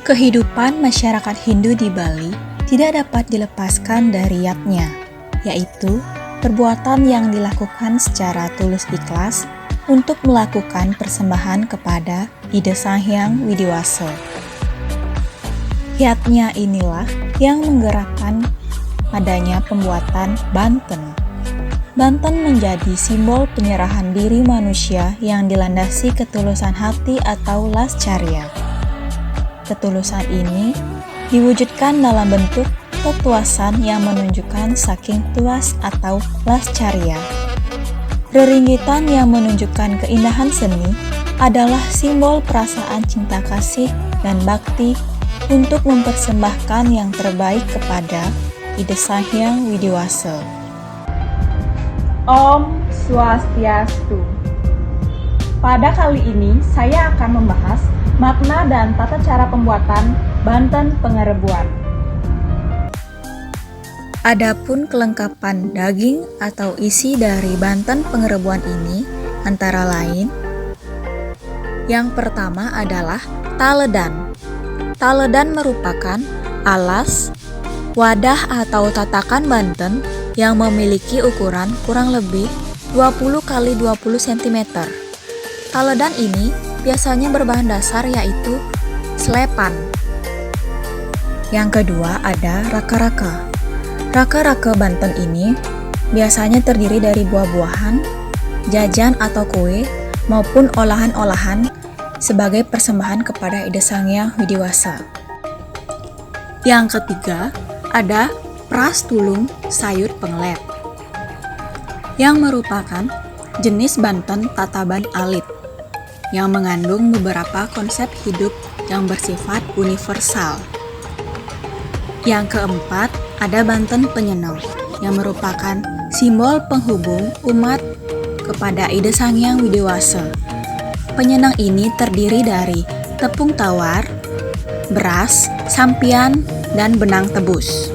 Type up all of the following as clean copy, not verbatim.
Kehidupan masyarakat Hindu di Bali tidak dapat dilepaskan dari yatnya, yaitu perbuatan yang dilakukan secara tulus ikhlas untuk melakukan persembahan kepada Ida Sanghyang Widiwasa. Yatnya inilah yang menggerakkan adanya pembuatan banten. Banten menjadi simbol penyerahan diri manusia yang dilandasi ketulusan hati atau lascarya. Ketulusan ini diwujudkan dalam bentuk tetuasan yang menunjukkan saking tuas atau lascarya. Reringgitan yang menunjukkan keindahan seni adalah simbol perasaan cinta kasih dan bakti untuk mempersembahkan yang terbaik kepada Ida Sanghyang Widiwasa. Om Swastiastu. Pada kali ini saya akan membahas makna dan tata cara pembuatan banten pengerebuan. Adapun kelengkapan daging atau isi dari banten pengerebuan ini antara lain: yang pertama adalah taledan. Taledan merupakan alas, wadah atau tatakan banten yang memiliki ukuran kurang lebih 20 x 20 cm. Taledan ini biasanya berbahan dasar yaitu selepan. Yang kedua ada raka-raka. Raka-raka banten ini biasanya terdiri dari buah-buahan, jajan atau kue, maupun olahan-olahan sebagai persembahan kepada Ida Sanghyang Widiwasa. Yang ketiga ada pras tulung sayur penglet, yang merupakan jenis banten tataban alit yang mengandung beberapa konsep hidup yang bersifat universal. Yang keempat, ada banten penyenang yang merupakan simbol penghubung umat kepada Ida Sanghyang Widiwasa. Penyenang ini terdiri dari tepung tawar, beras, sampian, dan benang tebus.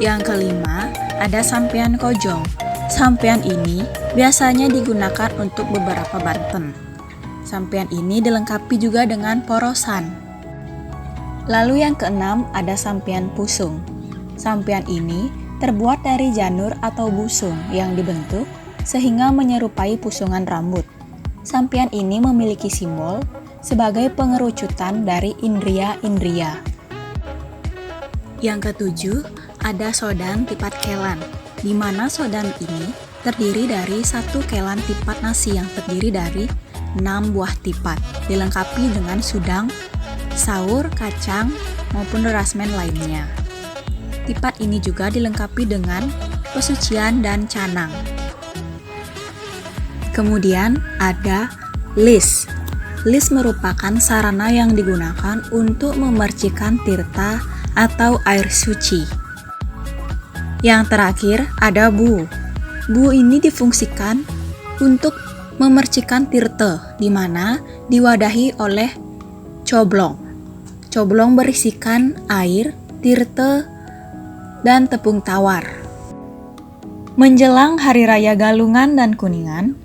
Yang kelima, ada sampian kojong. Sampian ini biasanya digunakan untuk beberapa banten. Sampian ini dilengkapi juga dengan porosan. Lalu yang keenam ada sampian pusung. Sampian ini terbuat dari janur atau busung yang dibentuk sehingga menyerupai pusungan rambut. Sampian ini memiliki simbol sebagai pengerucutan dari indria-indria. Yang ketujuh ada sodan tipat kelan, di mana sodan ini terdiri dari satu kelan tipat nasi yang terdiri dari 6 buah tipat, dilengkapi dengan sudang, saur, kacang, maupun rasmen lainnya. Tipat ini juga dilengkapi dengan pesucian dan canang. Kemudian ada lis. Lis merupakan sarana yang digunakan untuk memercikan tirta atau air suci. Yang terakhir ada bu. Bu ini difungsikan untuk memercikan tirta, di mana diwadahi oleh coblong. Coblong berisikan air, tirta, dan tepung tawar. Menjelang Hari Raya Galungan dan Kuningan,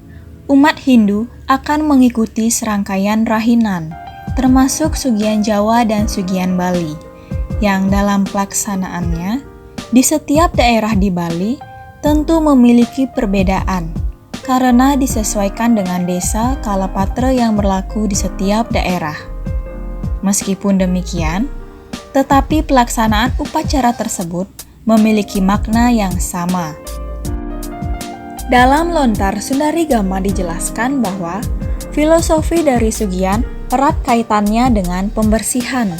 umat Hindu akan mengikuti serangkaian rahinan, termasuk Sugihan Jawa dan Sugihan Bali, yang dalam pelaksanaannya di setiap daerah di Bali tentu memiliki perbedaan karena disesuaikan dengan desa kalapatra yang berlaku di setiap daerah. Meskipun demikian, tetapi pelaksanaan upacara tersebut memiliki makna yang sama. Dalam Lontar Sundari Gama dijelaskan bahwa filosofi dari Sugihan erat kaitannya dengan pembersihan.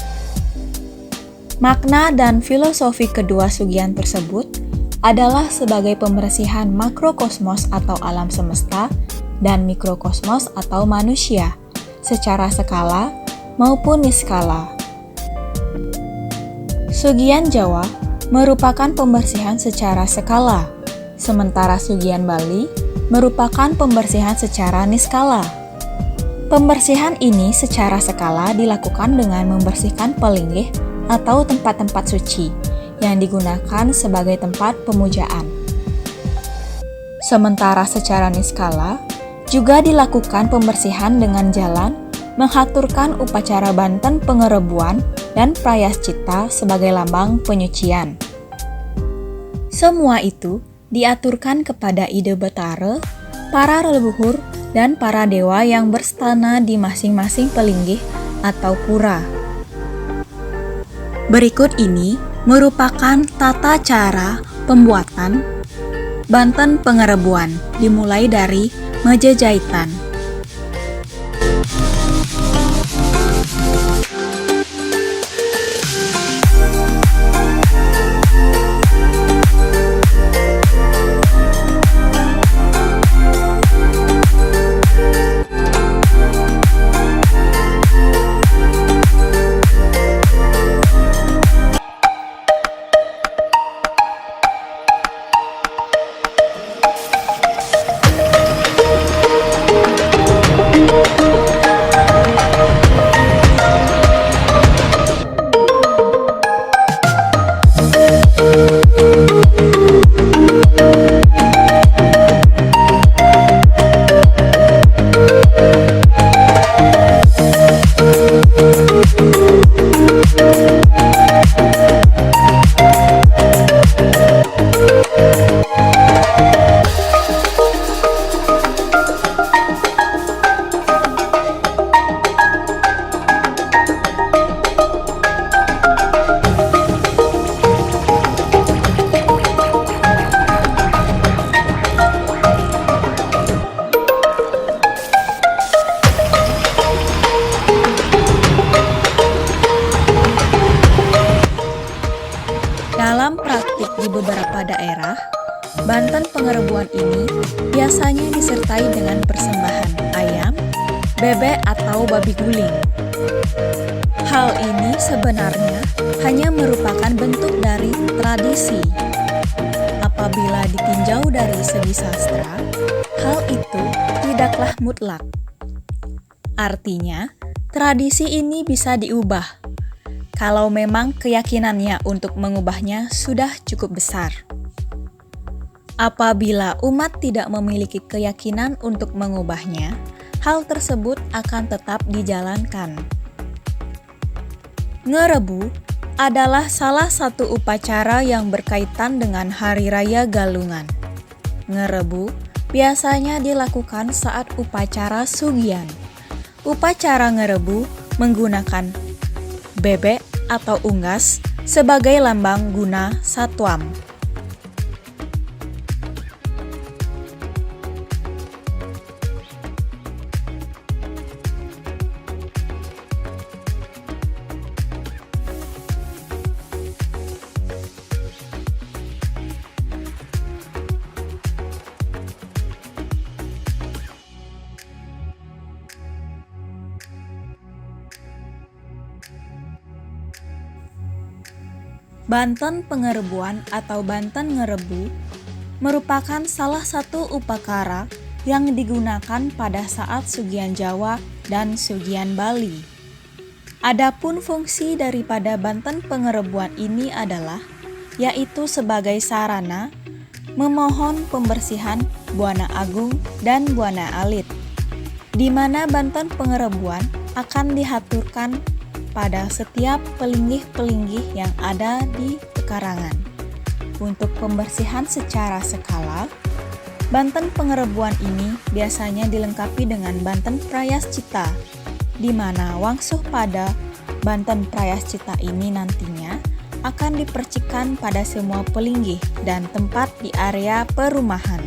Makna dan filosofi kedua Sugihan tersebut adalah sebagai pembersihan makrokosmos atau alam semesta dan mikrokosmos atau manusia secara skala maupun niskala. Sugihan Jawa merupakan pembersihan secara skala, sementara Sugihan Bali merupakan pembersihan secara niskala. Pembersihan ini secara skala dilakukan dengan membersihkan pelinggih atau tempat-tempat suci yang digunakan sebagai tempat pemujaan. Sementara secara niskala juga dilakukan pembersihan dengan jalan menghaturkan upacara Banten pengerebuan dan prayascita sebagai lambang penyucian. Semua itu diaturkan kepada ide Betara, para leluhur, dan para dewa yang berstana di masing-masing pelinggih atau pura. Berikut ini merupakan tata cara pembuatan Banten pengerebuan dimulai dari meja jahitan. Dalam praktik di beberapa daerah, Banten pengerebuan ini biasanya disertai dengan persembahan ayam, bebek atau babi guling. Hal ini sebenarnya hanya merupakan bentuk dari tradisi. Apabila ditinjau dari segi sastra, hal itu tidaklah mutlak. Artinya, tradisi ini bisa diubah kalau memang keyakinannya untuk mengubahnya sudah cukup besar. Apabila umat tidak memiliki keyakinan untuk mengubahnya, hal tersebut akan tetap dijalankan. Ngerebu adalah salah satu upacara yang berkaitan dengan Hari Raya Galungan. Ngerebu biasanya dilakukan saat upacara sugihan. Upacara ngerebu menggunakan bebek atau unggas sebagai lambang guna satwam. Banten pengerebuan atau Banten ngerebu merupakan salah satu upacara yang digunakan pada saat sugihan Jawa dan sugihan Bali. Adapun fungsi daripada Banten pengerebuan ini adalah yaitu sebagai sarana memohon pembersihan Buana Agung dan Buana Alit, di mana Banten pengerebuan akan dihaturkan pada setiap pelinggih-pelinggih yang ada di pekarangan. Untuk pembersihan secara skala, Banten pengerebuan ini biasanya dilengkapi dengan Banten prayascita, di mana wangsuh pada Banten prayascita ini nantinya akan dipercikan pada semua pelinggih dan tempat di area perumahan.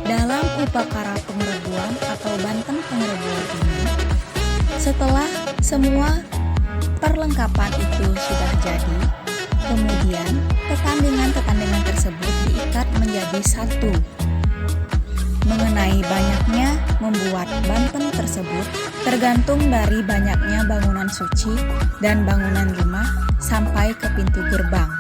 Dalam upacara pengerebuan atau Banten pengerebuan ini, setelah semua perlengkapan itu sudah jadi, Kemudian, tetandingan-tetandingan tersebut diikat menjadi satu. Mengenai banyaknya membuat Banten tersebut tergantung dari banyaknya bangunan suci dan bangunan rumah sampai ke pintu gerbang.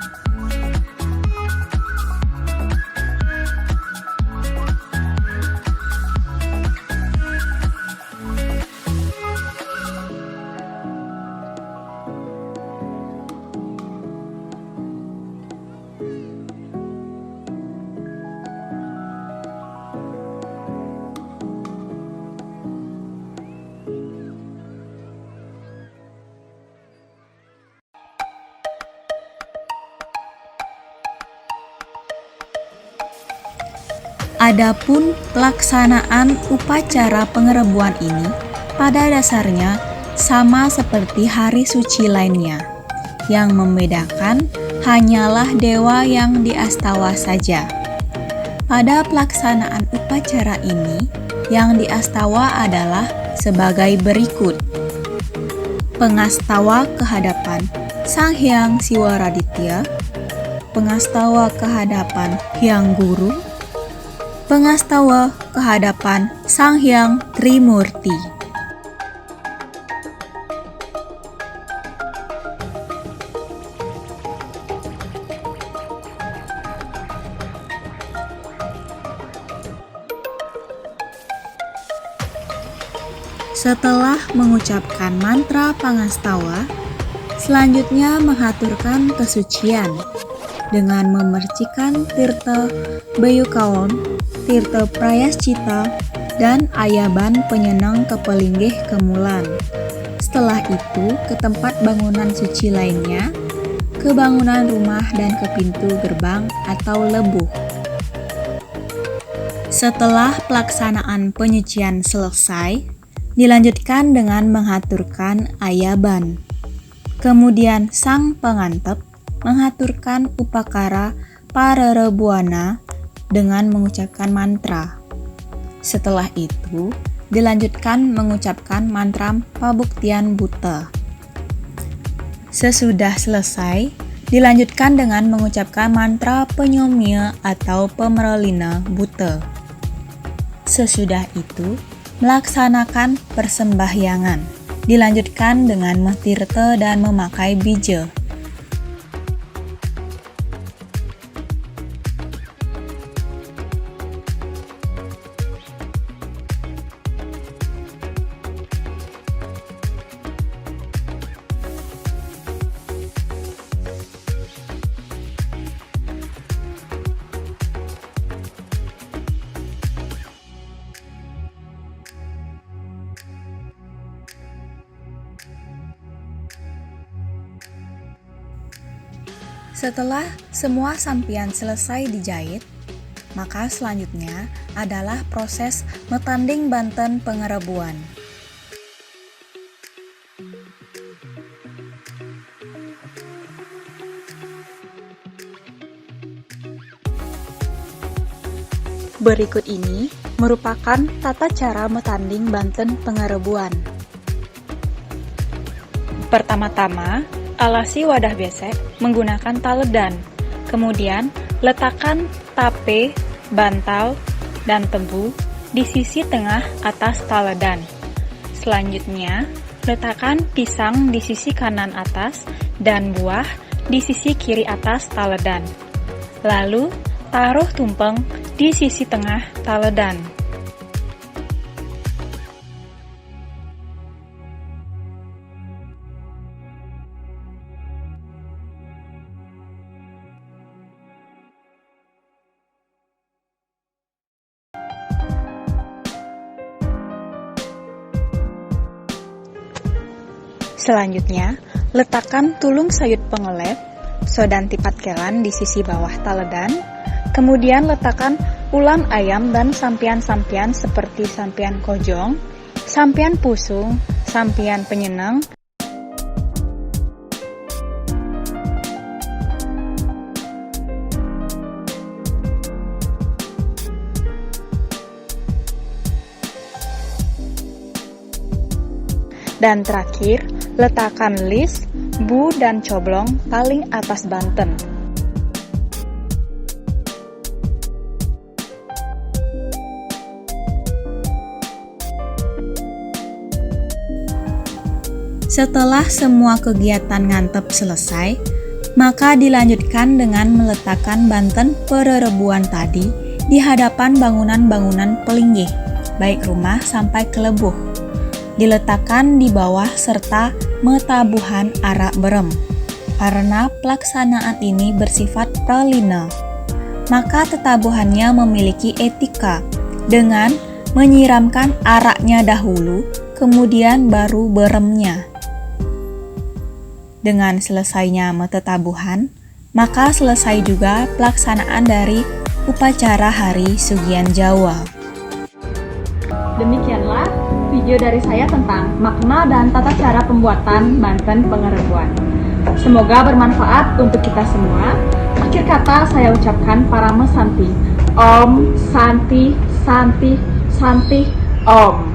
Adapun pelaksanaan upacara pengerebuan ini pada dasarnya sama seperti hari suci lainnya. Yang membedakan hanyalah dewa yang di Astawa saja. Pada pelaksanaan upacara ini, yang di Astawa adalah sebagai berikut. Pengastawa kehadapan Sang Hyang Siwaraditya, pengastawa kehadapan Hyang Guru, pengastawa kehadapan Sang Hyang Trimurti. Setelah mengucapkan mantra pangastawa, selanjutnya mengaturkan kesucian dengan memercikan tirta Bayukawon, tirta Prayascita, dan ayaban penyenang kepelinggih kemulan. Setelah itu ke tempat bangunan suci lainnya, ke bangunan rumah dan ke pintu gerbang atau lebuh. Setelah pelaksanaan penyucian selesai, dilanjutkan dengan mengaturkan ayaban. Kemudian sang pengantep mengaturkan upakara parerebuana dengan mengucapkan mantra. Setelah itu, dilanjutkan mengucapkan mantra pabuktian buta. Sesudah selesai, dilanjutkan dengan mengucapkan mantra penyomya atau pemerolina buta. Sesudah itu, melaksanakan persembahyangan. Dilanjutkan dengan metirta dan memakai bija. Setelah semua sampian selesai dijahit, maka selanjutnya adalah proses metanding Banten pengerebuan. Berikut ini merupakan tata cara metanding Banten pengerebuan. Pertama-tama, alasi wadah besek menggunakan taledan. Kemudian, letakkan tape, bantal, dan tebu di sisi tengah atas taledan. Selanjutnya, letakkan pisang di sisi kanan atas dan buah di sisi kiri atas taledan. Lalu, taruh tumpeng di sisi tengah taledan. Selanjutnya, letakkan tulung sayut pengelep, sodan tipat kelan di sisi bawah taledan, kemudian letakkan ulam ayam dan sampian-sampian seperti sampian kojong, sampian pusung, sampian penyenang, dan terakhir, letakkan lis, Bu dan Coblong paling atas Banten. Setelah semua kegiatan ngantep selesai, maka dilanjutkan dengan meletakkan Banten Pererebuan tadi di hadapan bangunan-bangunan pelinggih, baik rumah sampai kelebuh. Diletakkan di bawah serta metabuhan arak berem. Karena pelaksanaan ini bersifat pralina, maka tetabuhannya memiliki etika dengan menyiramkan araknya dahulu, kemudian baru beremnya. Dengan selesainya metetabuhan, maka selesai juga pelaksanaan dari upacara Hari Sugian Jawa. Demikianlah video dari saya tentang makna dan tata cara pembuatan Banten Pengerebuan. Semoga bermanfaat untuk kita semua. Akhir kata saya ucapkan Parama Santi. Om Santi Santi Santi Om.